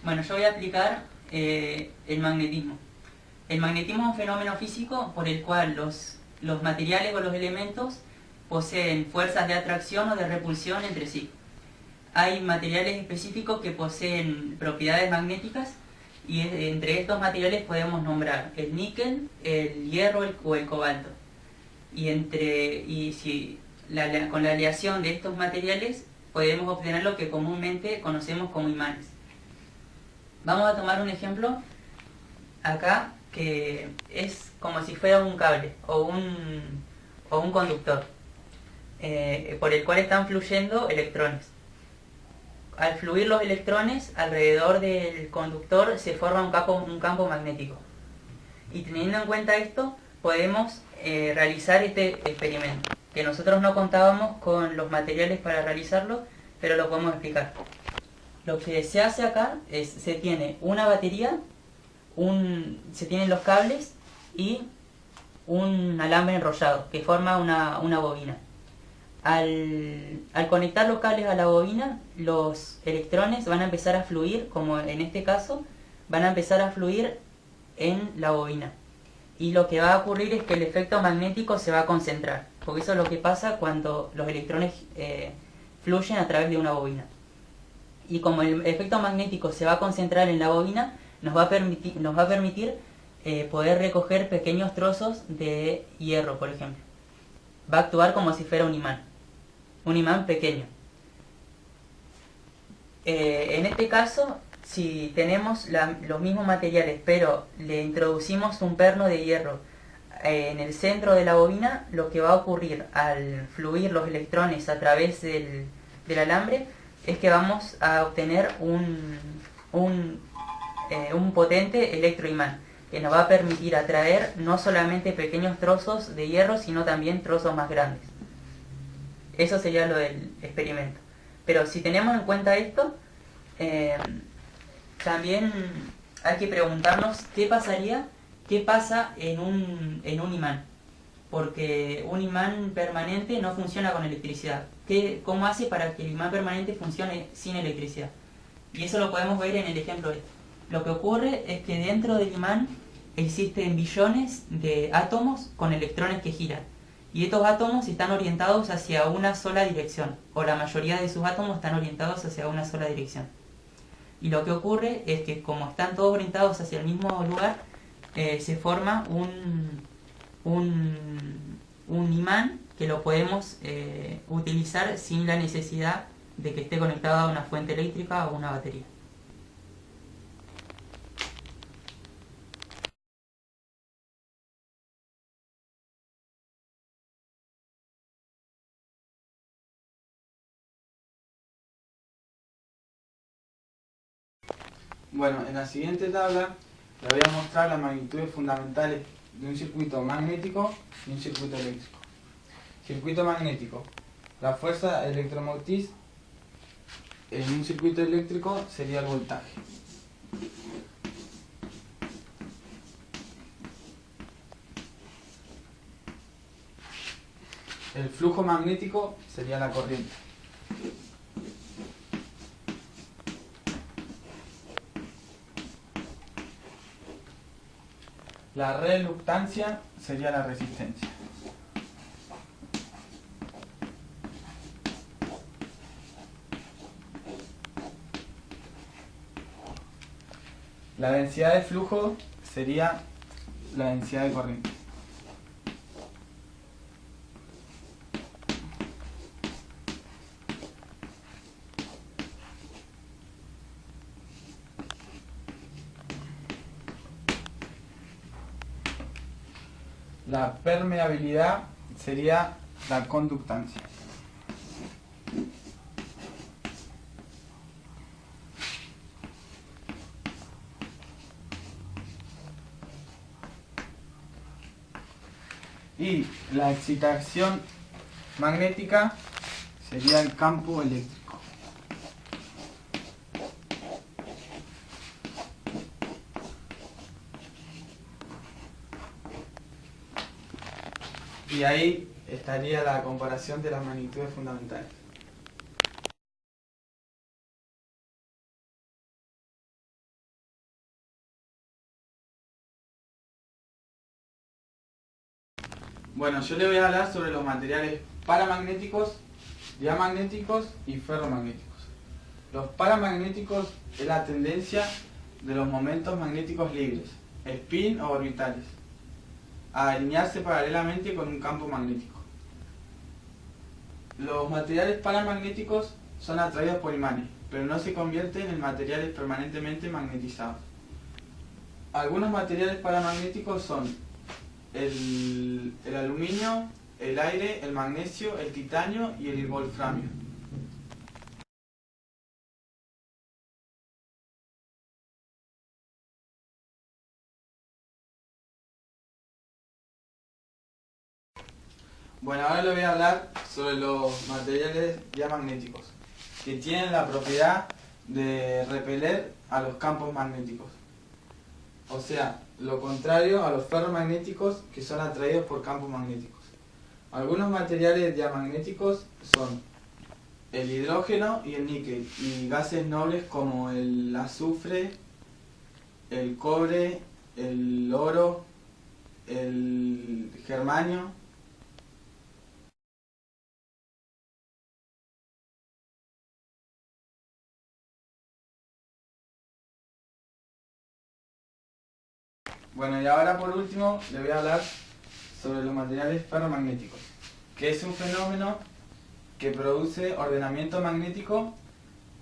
Bueno, yo voy a explicar el magnetismo. El magnetismo es un fenómeno físico por el cual los materiales o los elementos poseen fuerzas de atracción o de repulsión entre sí. Hay materiales específicos que poseen propiedades magnéticas y entre estos materiales podemos nombrar el níquel, el hierro o el cobalto. Con la aleación de estos materiales podemos obtener lo que comúnmente conocemos como imanes. Vamos a tomar un ejemplo acá que es como si fuera un cable o un conductor por el cual están fluyendo electrones. Al fluir los electrones alrededor del conductor se forma un campo magnético. Y teniendo en cuenta esto, podemos realizar este experimento, que nosotros no contábamos con los materiales para realizarlo, pero lo podemos explicar. Lo que se hace acá es, se tiene una batería, se tienen los cables y un alambre enrollado que forma una bobina. Al conectar los cables a la bobina, los electrones van a empezar a fluir, como en este caso, van a empezar a fluir en la bobina. Y lo que va a ocurrir es que el efecto magnético se va a concentrar, porque eso es lo que pasa cuando los electrones fluyen a través de una bobina. Y como el efecto magnético se va a concentrar en la bobina, nos va a permitir poder recoger pequeños trozos de hierro, por ejemplo. Va a actuar como si fuera un imán pequeño. En este caso, si tenemos los mismos materiales, pero le introducimos un perno de hierro en el centro de la bobina, lo que va a ocurrir al fluir los electrones a través del alambre es que vamos a obtener un potente electroimán que nos va a permitir atraer no solamente pequeños trozos de hierro, sino también trozos más grandes. Eso sería lo del experimento. Pero si tenemos en cuenta esto, también hay que preguntarnos qué pasa en un imán. Porque un imán permanente no funciona con electricidad. ¿Cómo hace para que el imán permanente funcione sin electricidad? Y eso lo podemos ver en el ejemplo este. Lo que ocurre es que dentro del imán existen billones de átomos con electrones que giran. Y estos átomos están orientados hacia una sola dirección, o la mayoría de sus átomos están orientados hacia una sola dirección. Y lo que ocurre es que como están todos orientados hacia el mismo lugar, se forma un imán que lo podemos utilizar sin la necesidad de que esté conectado a una fuente eléctrica o una batería. Bueno, en la siguiente tabla le voy a mostrar las magnitudes fundamentales de un circuito magnético y un circuito eléctrico. Circuito magnético. La fuerza electromotriz en un circuito eléctrico sería el voltaje. El flujo magnético sería la corriente. La reluctancia sería la resistencia. La densidad de flujo sería la densidad de corriente. La permeabilidad sería la conductancia. Y la excitación magnética sería el campo eléctrico. Y ahí estaría la comparación de las magnitudes fundamentales. Bueno, yo le voy a hablar sobre los materiales paramagnéticos, diamagnéticos y ferromagnéticos. Los paramagnéticos es la tendencia de los momentos magnéticos libres, spin o orbitales, a alinearse paralelamente con un campo magnético. Los materiales paramagnéticos son atraídos por imanes, pero no se convierten en materiales permanentemente magnetizados. Algunos materiales paramagnéticos son el aluminio, el aire, el magnesio, el titanio y el wolframio. Bueno, ahora le voy a hablar sobre los materiales diamagnéticos, que tienen la propiedad de repeler a los campos magnéticos. O sea, lo contrario a los ferromagnéticos, que son atraídos por campos magnéticos. Algunos materiales diamagnéticos son el hidrógeno y el níquel, y gases nobles como el azufre, el cobre, el oro, el germanio. Bueno, y ahora por último le voy a hablar sobre los materiales ferromagnéticos, que es un fenómeno que produce ordenamiento magnético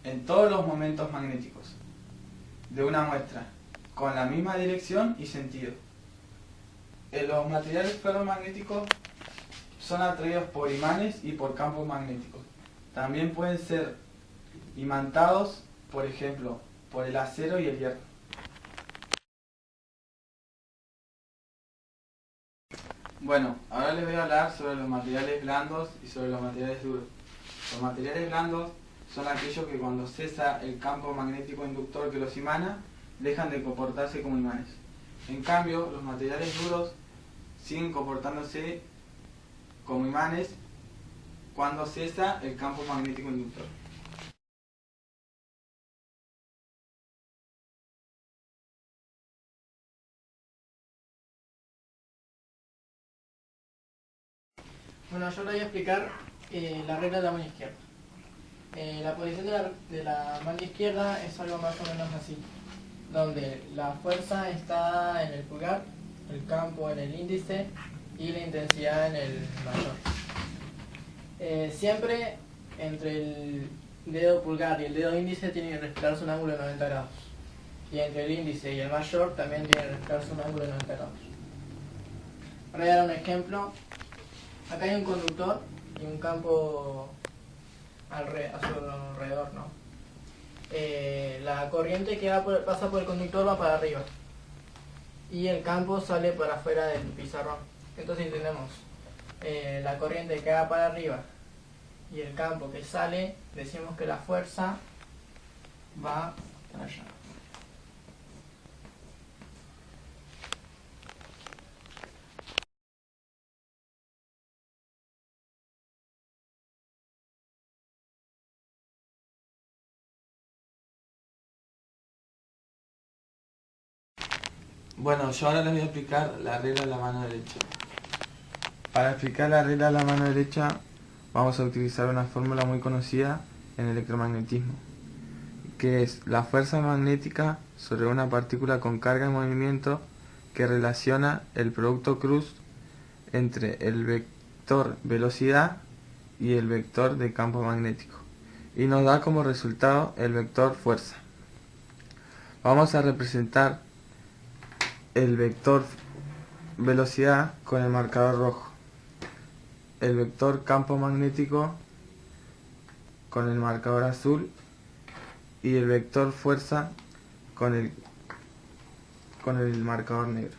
en todos los momentos magnéticos de una muestra, con la misma dirección y sentido. Los materiales ferromagnéticos son atraídos por imanes y por campos magnéticos. También pueden ser imantados, por ejemplo, por el acero y el hierro. Bueno, ahora les voy a hablar sobre los materiales blandos y sobre los materiales duros. Los materiales blandos son aquellos que cuando cesa el campo magnético inductor que los imana, dejan de comportarse como imanes. En cambio, los materiales duros siguen comportándose como imanes cuando cesa el campo magnético inductor. Bueno, yo le voy a explicar la regla de la mano izquierda. La posición de la mano izquierda es algo más o menos así, donde la fuerza está en el pulgar, el campo en el índice y la intensidad en el mayor. Siempre entre el dedo pulgar y el dedo índice tiene que respetarse un ángulo de 90 grados. Y entre el índice y el mayor también tiene que respetarse un ángulo de 90 grados. Para dar un ejemplo, acá hay un conductor y un campo a su alrededor, ¿no? La corriente que pasa por el conductor va para arriba y el campo sale para afuera del pizarrón. Entonces si tenemos la corriente que va para arriba y el campo que sale, decimos que la fuerza va para allá. Bueno, yo ahora les voy a explicar la regla de la mano derecha. Para explicar la regla de la mano derecha vamos a utilizar una fórmula muy conocida en electromagnetismo, que es la fuerza magnética sobre una partícula con carga en movimiento que relaciona el producto cruz entre el vector velocidad y el vector de campo magnético, y nos da como resultado el vector fuerza. Vamos a representar el vector velocidad con el marcador rojo, el vector campo magnético con el marcador azul y el vector fuerza con el marcador negro.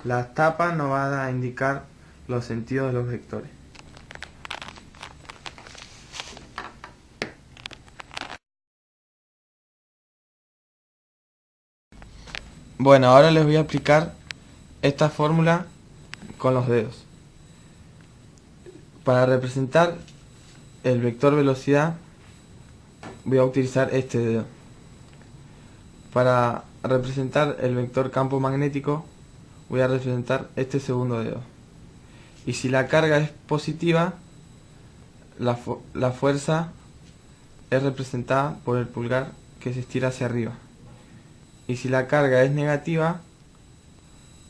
Las tapas nos van a indicar los sentidos de los vectores. Bueno, ahora les voy a explicar esta fórmula con los dedos. Para representar el vector velocidad voy a utilizar este dedo. Para representar el vector campo magnético voy a representar este segundo dedo. Y si la carga es positiva, la fuerza es representada por el pulgar que se estira hacia arriba. Y si la carga es negativa,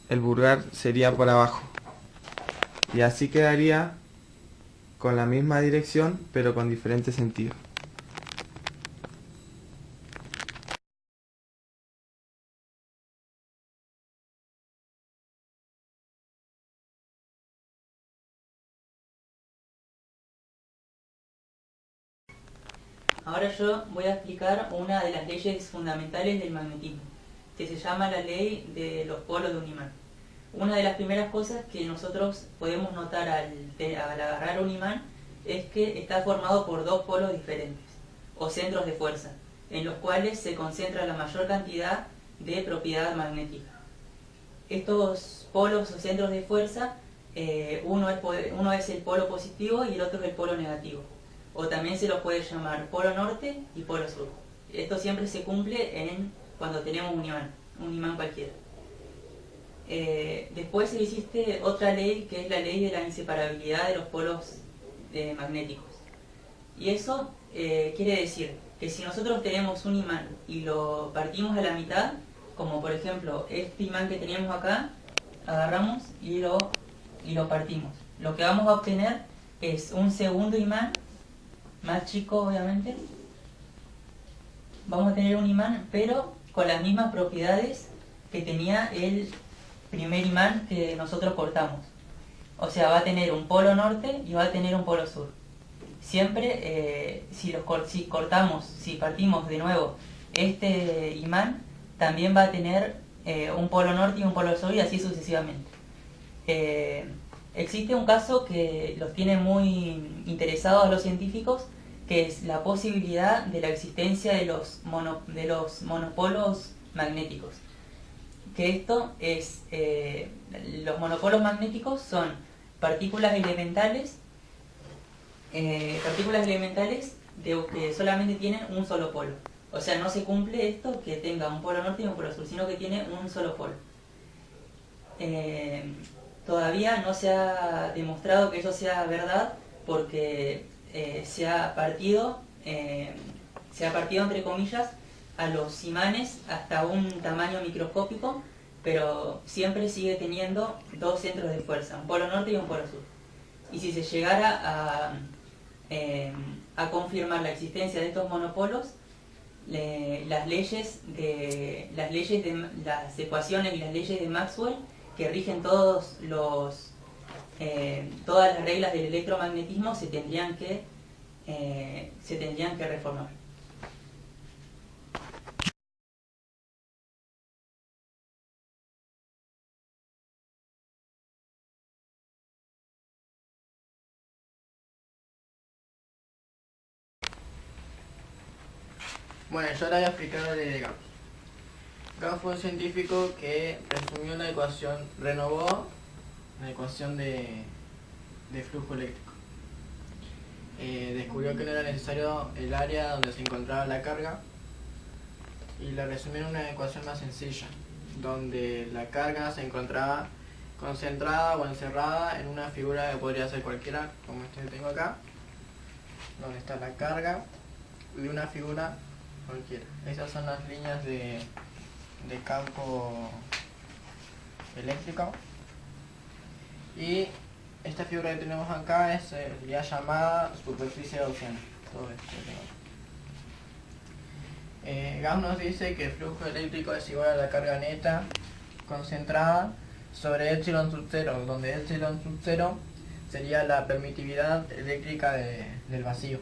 el pulgar sería por abajo. Y así quedaría con la misma dirección, pero con diferente sentido. Ahora yo voy a explicar una de las leyes fundamentales del magnetismo, que se llama la ley de los polos de un imán. Una de las primeras cosas que nosotros podemos notar al agarrar un imán es que está formado por dos polos diferentes, o centros de fuerza, en los cuales se concentra la mayor cantidad de propiedad magnética. Estos polos o centros de fuerza, uno es el polo positivo y el otro es el polo negativo. O también se los puede llamar polo norte y polo sur. Esto siempre se cumple cuando tenemos un imán cualquiera. Después existe otra ley que es la ley de la inseparabilidad de los polos magnéticos. Y eso quiere decir que si nosotros tenemos un imán y lo partimos a la mitad, como por ejemplo este imán que teníamos acá, agarramos y lo partimos. Lo que vamos a obtener es un segundo imán, más chico obviamente. Vamos a tener un imán, pero con las mismas propiedades que tenía el primer imán que nosotros cortamos. O sea, va a tener un polo norte y va a tener un polo sur. Siempre, si partimos de nuevo este imán, también va a tener un polo norte y un polo sur y así sucesivamente. Existe un caso que los tiene muy interesados a los científicos, que es la posibilidad de la existencia de los monopolos magnéticos. Que esto es, los monopolos magnéticos son partículas elementales que solamente tienen un solo polo. O sea, no se cumple esto que tenga un polo norte y un polo sur, sino que tiene un solo polo. Todavía no se ha demostrado que eso sea verdad porque se ha partido entre comillas a los imanes hasta un tamaño microscópico, pero siempre sigue teniendo dos centros de fuerza, un polo norte y un polo sur. Y si se llegara a confirmar la existencia de estos monopolos, las ecuaciones y las leyes de Maxwell que rigen todas las reglas del electromagnetismo se tendrían que reformar. Bueno, yo ahora voy a explicar la ley de Gauss. Gauss fue un científico que renovó la ecuación de flujo eléctrico. Descubrió que no era necesario el área donde se encontraba la carga y la resumió en una ecuación más sencilla, donde la carga se encontraba concentrada o encerrada en una figura que podría ser cualquiera, como este que tengo acá, donde está la carga y una figura cualquiera. Esas son las líneas de campo eléctrico. Y esta figura que tenemos acá es ya llamada superficie gaussiana. Todo esto Gauss nos dice que el flujo eléctrico es igual a la carga neta concentrada sobre epsilon sub 0, donde epsilon sub 0 sería la permitividad eléctrica del vacío.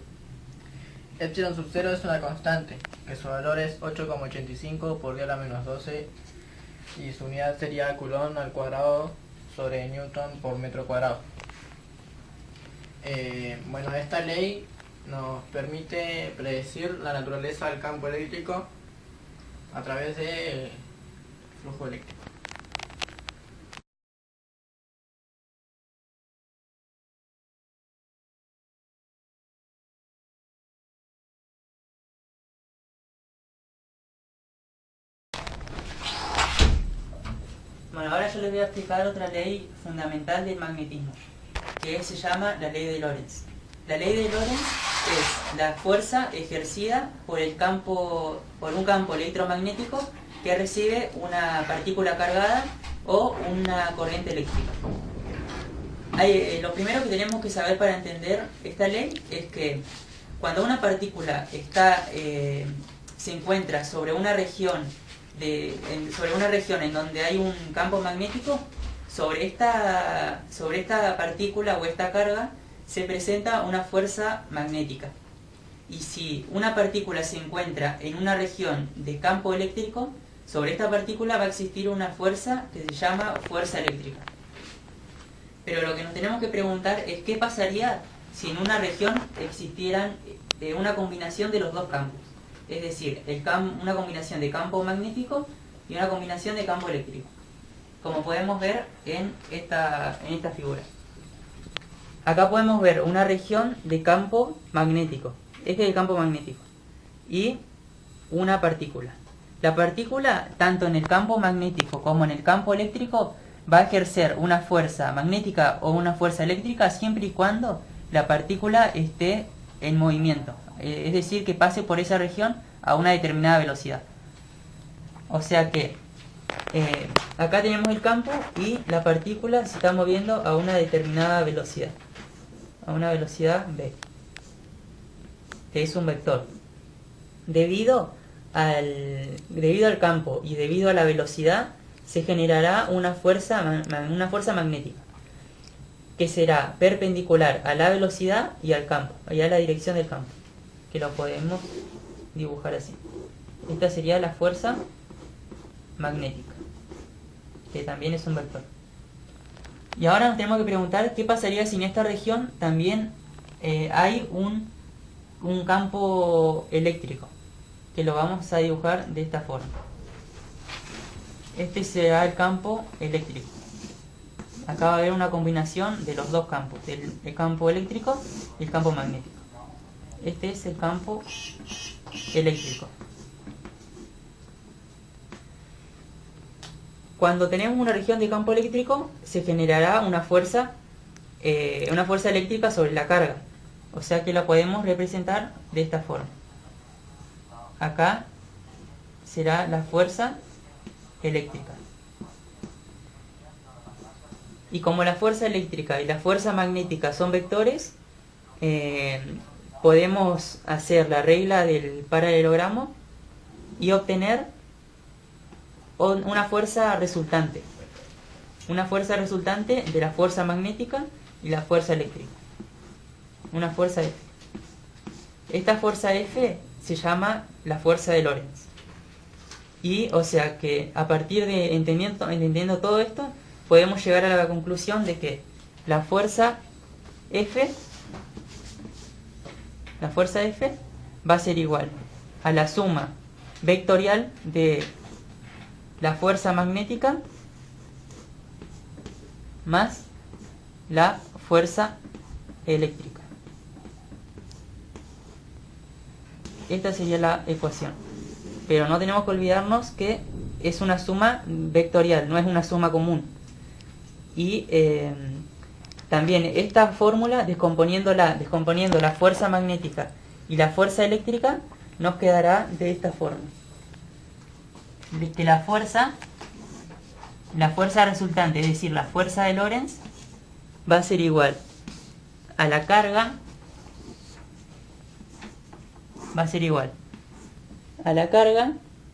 Epsilon sub 0 es una constante, que su valor es 8,85 por 10 a la menos 12 y su unidad sería Coulomb al cuadrado sobre Newton por metro cuadrado. Bueno, esta ley nos permite predecir la naturaleza del campo eléctrico a través del flujo eléctrico. Bueno, ahora yo les voy a explicar otra ley fundamental del magnetismo, que se llama la ley de Lorentz. La ley de Lorentz es la fuerza ejercida por un campo electromagnético que recibe una partícula cargada o una corriente eléctrica. Lo primero que tenemos que saber para entender esta ley es que cuando una partícula se encuentra sobre una región en donde hay un campo magnético, sobre esta partícula o esta carga se presenta una fuerza magnética. Y si una partícula se encuentra en una región de campo eléctrico, sobre esta partícula va a existir una fuerza que se llama fuerza eléctrica. Pero lo que nos tenemos que preguntar es qué pasaría si en una región existieran una combinación de los dos campos. Es decir, una combinación de campo magnético y una combinación de campo eléctrico, como podemos ver en esta figura. Acá podemos ver una región de campo magnético, este es el campo magnético, y una partícula. La partícula, tanto en el campo magnético como en el campo eléctrico, va a ejercer una fuerza magnética o una fuerza eléctrica siempre y cuando la partícula esté en movimiento, es decir, que pase por esa región a una determinada velocidad. O sea que acá tenemos el campo y la partícula se está moviendo a una determinada velocidad, a una velocidad v, que es un vector. Debido al campo y debido a la velocidad se generará una fuerza magnética que será perpendicular a la velocidad y al campo, y a la dirección del campo, que lo podemos dibujar así. Esta sería la fuerza magnética, que también es un vector. Y ahora nos tenemos que preguntar qué pasaría si en esta región también hay un campo eléctrico, que lo vamos a dibujar de esta forma. Este será el campo eléctrico. Acá va a haber una combinación de los dos campos, el campo eléctrico y el campo magnético. Este es el campo eléctrico. Cuando tenemos una región de campo eléctrico, se generará una fuerza eléctrica sobre la carga. O sea que la podemos representar de esta forma. Acá será la fuerza eléctrica. Y como la fuerza eléctrica y la fuerza magnética son vectores, podemos hacer la regla del paralelogramo y obtener una fuerza resultante. Una fuerza resultante de la fuerza magnética y la fuerza eléctrica. Una fuerza F. Esta fuerza F se llama la fuerza de Lorentz. Y o sea que a partir de entendiendo todo esto, podemos llegar a la conclusión de que la fuerza F va a ser igual a la suma vectorial de la fuerza magnética más la fuerza eléctrica. Esta sería la ecuación. Pero no tenemos que olvidarnos que es una suma vectorial, no es una suma común. Y también esta fórmula, descomponiendo la fuerza magnética y la fuerza eléctrica, nos quedará de esta forma. De que la fuerza resultante, es decir, la fuerza de Lorentz, va a ser igual a la carga,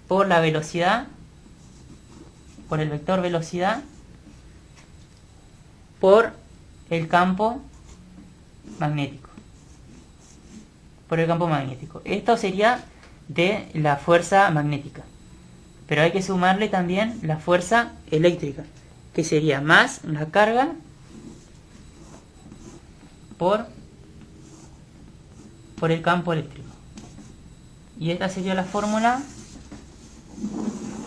por la velocidad, por el vector velocidad, por el campo magnético. Esto sería de la fuerza magnética. Pero hay que sumarle también la fuerza eléctrica, que sería más la carga por el campo eléctrico. Y esta sería la fórmula,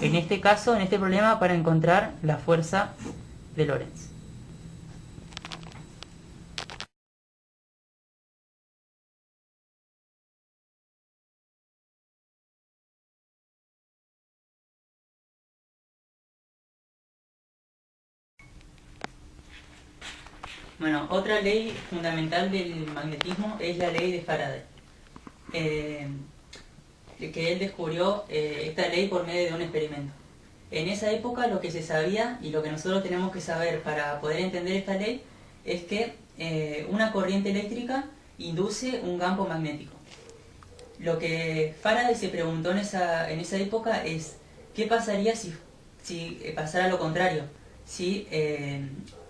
en este caso, en este problema, para encontrar la fuerza de Lorentz. Bueno, otra ley fundamental del magnetismo es la ley de Faraday. Que él descubrió esta ley por medio de un experimento. En esa época lo que se sabía y lo que nosotros tenemos que saber para poder entender esta ley es que una corriente eléctrica induce un campo magnético. Lo que Faraday se preguntó en esa época es ¿qué pasaría si pasara lo contrario? Si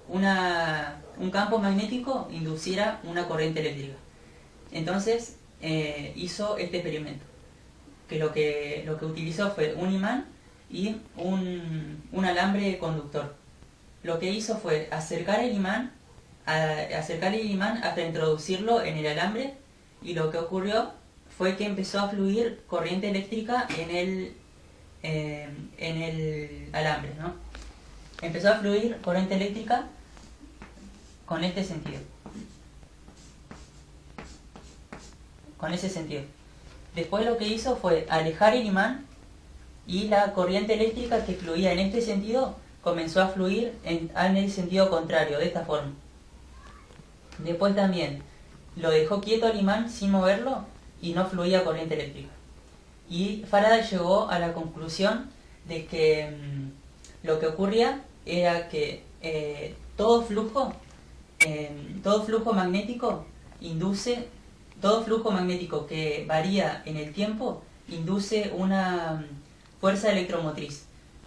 un campo magnético induciera una corriente eléctrica. Entonces hizo este experimento, que lo que utilizó fue un imán y un alambre conductor. Lo que hizo fue acercar el imán hasta introducirlo en el alambre, y lo que ocurrió fue que empezó a fluir corriente eléctrica en el alambre, ¿no? Empezó a fluir corriente eléctrica con este sentido. Con ese sentido. Después lo que hizo fue alejar el imán, y la corriente eléctrica que fluía en este sentido comenzó a fluir en el sentido contrario, de esta forma. Después también lo dejó quieto al imán sin moverlo y no fluía corriente eléctrica. Y Faraday llegó a la conclusión de que lo que ocurría era que todo flujo magnético que varía en el tiempo induce una fuerza electromotriz.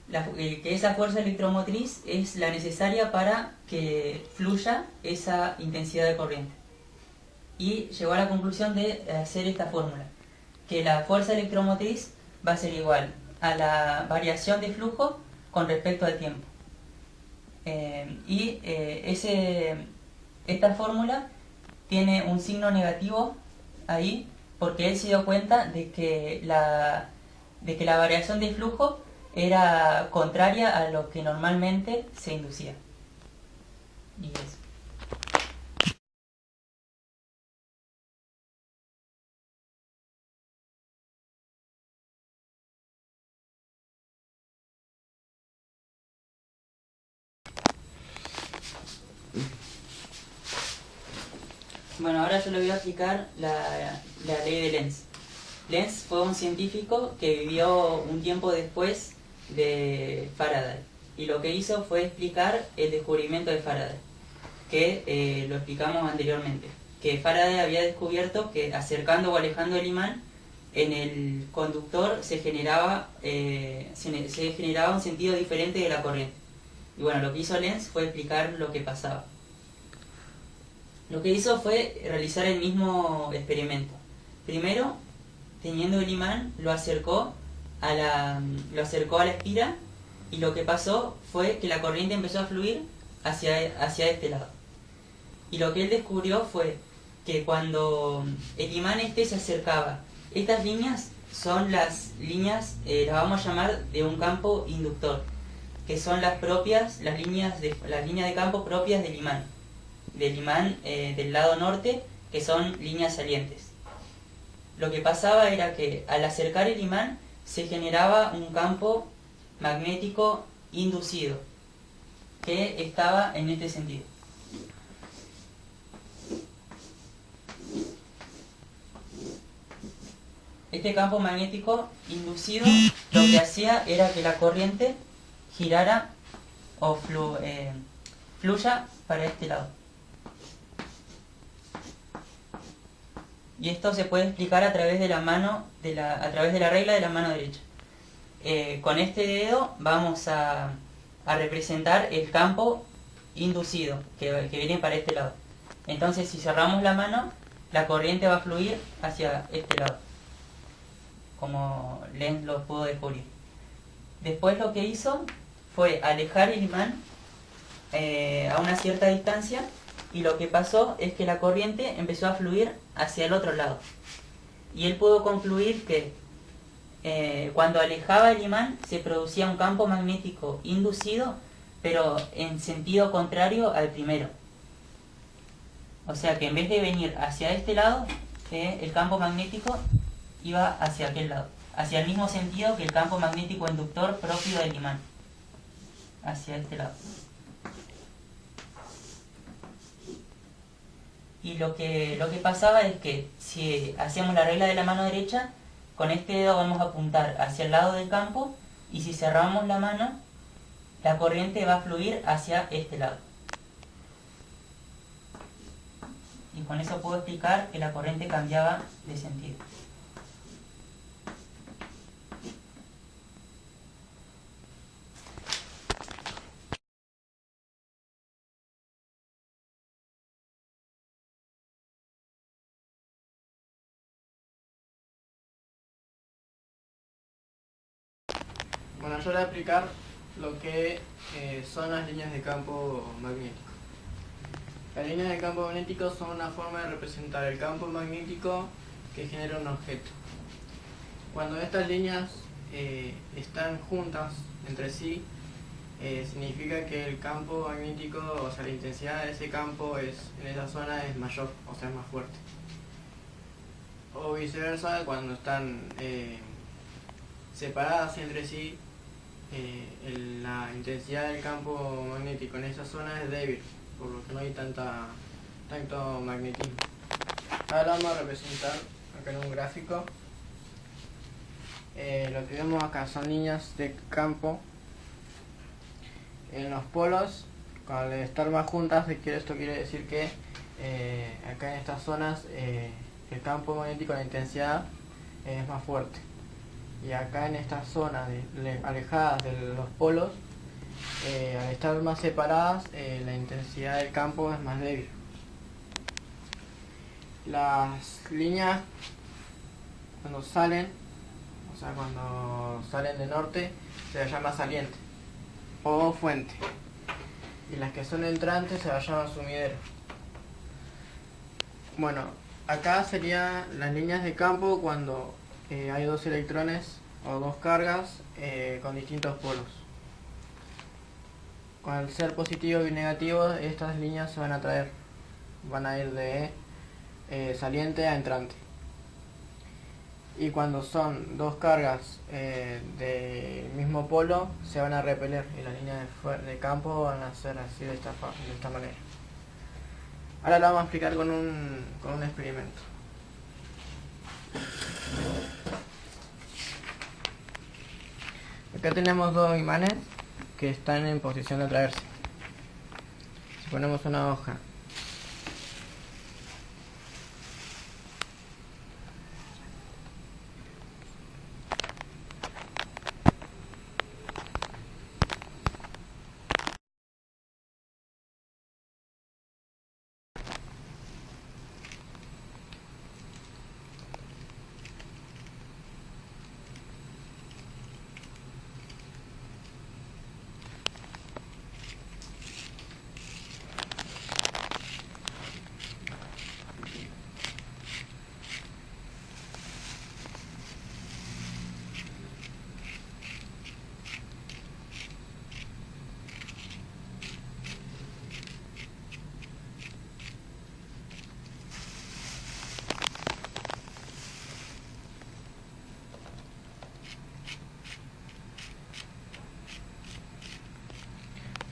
Que esa fuerza electromotriz es la necesaria para que fluya esa intensidad de corriente. Y llegó a la conclusión de hacer esta fórmula, que la fuerza electromotriz va a ser igual a la variación de flujo con respecto al tiempo. Esta fórmula tiene un signo negativo ahí, porque él se dio cuenta de que la variación de flujo era contraria a lo que normalmente se inducía. Y eso. Bueno, ahora yo le voy a explicar la ley de Lenz. Lenz fue un científico que vivió un tiempo después de Faraday, y lo que hizo fue explicar el descubrimiento de Faraday, que lo explicamos anteriormente, que Faraday había descubierto que acercando o alejando el imán en el conductor se generaba un sentido diferente de la corriente. Y bueno, lo que hizo Lenz fue explicar lo que pasaba. Lo que hizo fue realizar el mismo experimento. Primero, teniendo el imán, lo acercó a la espira, y lo que pasó fue que la corriente empezó a fluir hacia este lado. Y lo que él descubrió fue que cuando el imán se acercaba, estas líneas son las líneas, las vamos a llamar de un campo inductor, que son las líneas de campo propias del imán del lado norte, que son líneas salientes. Lo que pasaba era que al acercar el imán se generaba un campo magnético inducido, que estaba en este sentido. Este campo magnético inducido lo que hacía era que la corriente girara o fluya para este lado. Y esto se puede explicar a través de a través de la regla de la mano derecha. Con este dedo vamos a representar el campo inducido que viene para este lado. Entonces, si cerramos la mano, la corriente va a fluir hacia este lado, como Lenz lo pudo descubrir. Después lo que hizo fue alejar el imán a una cierta distancia, y lo que pasó es que la corriente empezó a fluir hacia el otro lado. Y él pudo concluir que cuando alejaba el imán se producía un campo magnético inducido, pero en sentido contrario al primero. O sea que en vez de venir hacia este lado, el campo magnético iba hacia aquel lado, hacia el mismo sentido que el campo magnético inductor propio del imán, hacia este lado. y lo que pasaba es que si hacíamos la regla de la mano derecha, con este dedo vamos a apuntar hacia el lado del campo, y si cerramos la mano, la corriente va a fluir hacia este lado. Y con eso puedo explicar que la corriente cambiaba de sentido. Bueno, yo voy a explicar lo que son las líneas de campo magnético. Las líneas de campo magnético son una forma de representar el campo magnético que genera un objeto. Cuando estas líneas están juntas entre sí, significa que el campo magnético, o sea, la intensidad de ese campo en esa zona es mayor, o sea, es más fuerte. O viceversa, cuando están separadas entre sí, la intensidad del campo magnético en esa zona es débil, por lo que no hay tanto magnetismo. Ahora vamos a representar acá en un gráfico. Lo que vemos acá son líneas de campo en los polos. Al estar más juntas, esto quiere decir que acá en estas zonas el campo magnético, la intensidad es más fuerte. Y acá en estas zonas alejadas de los polos, al estar más separadas, la intensidad del campo es más débil. Las líneas cuando salen de norte, se las llama saliente o fuente, y las que son entrantes se las llama sumidero. Bueno, acá serían las líneas de campo cuando hay dos electrones o dos cargas con distintos polos. Al ser positivo y negativo, estas líneas se van a traer, van a ir de saliente a entrante. Y cuando son dos cargas del mismo polo, se van a repeler, y las líneas de campo van a ser así de esta manera. Ahora lo vamos a explicar con un experimento. Acá tenemos dos imanes que están en posición de atraerse. Si ponemos una hoja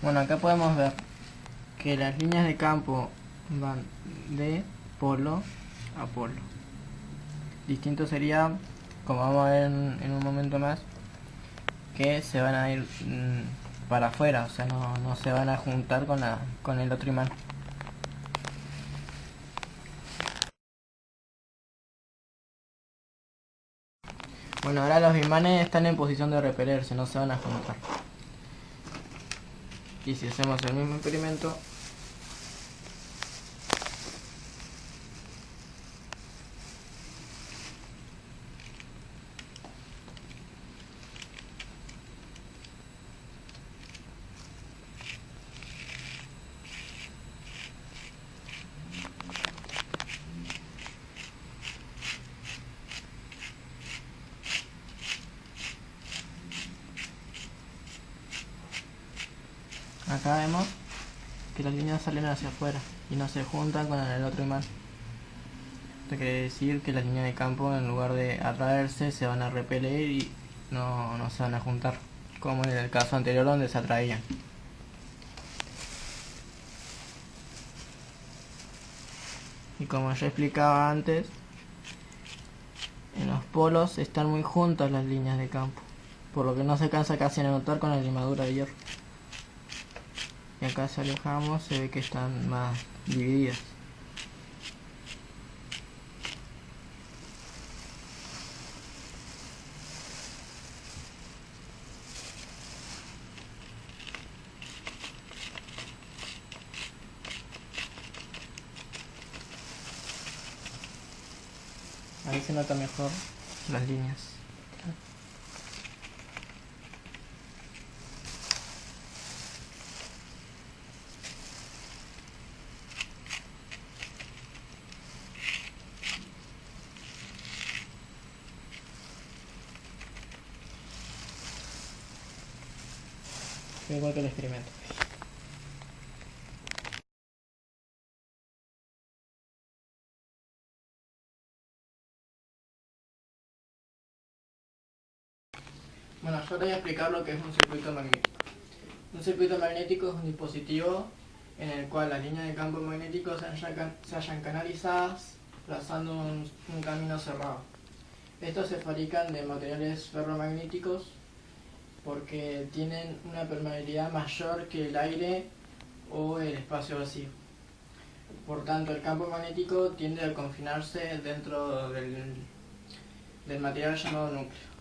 Bueno, acá podemos ver que las líneas de campo van de polo a polo. Distinto sería, como vamos a ver en un momento más, que se van a ir para afuera, o sea, no se van a juntar con el otro imán. Bueno, ahora los imanes están en posición de repelerse, no se van a juntar. Y si hacemos el mismo experimento, acá vemos que las líneas salen hacia afuera y no se juntan con el otro imán. Esto quiere decir que las líneas de campo, en lugar de atraerse, se van a repeler y no se van a juntar, como en el caso anterior donde se atraían. Y como ya explicaba antes, en los polos están muy juntas las líneas de campo, por lo que no se alcanza casi a notar con la limadura de hierro. Y acá si alejamos se ve que están más divididas. Ahí se nota mejor las líneas. Igual que el experimento. Bueno, yo te voy a explicar lo que es un circuito magnético. Un circuito magnético es un dispositivo en el cual las líneas de campo magnético se hallan canalizadas, trazando un camino cerrado. Estos se fabrican de materiales ferromagnéticos porque tienen una permeabilidad mayor que el aire o el espacio vacío. Por tanto, el campo magnético tiende a confinarse dentro del material llamado núcleo.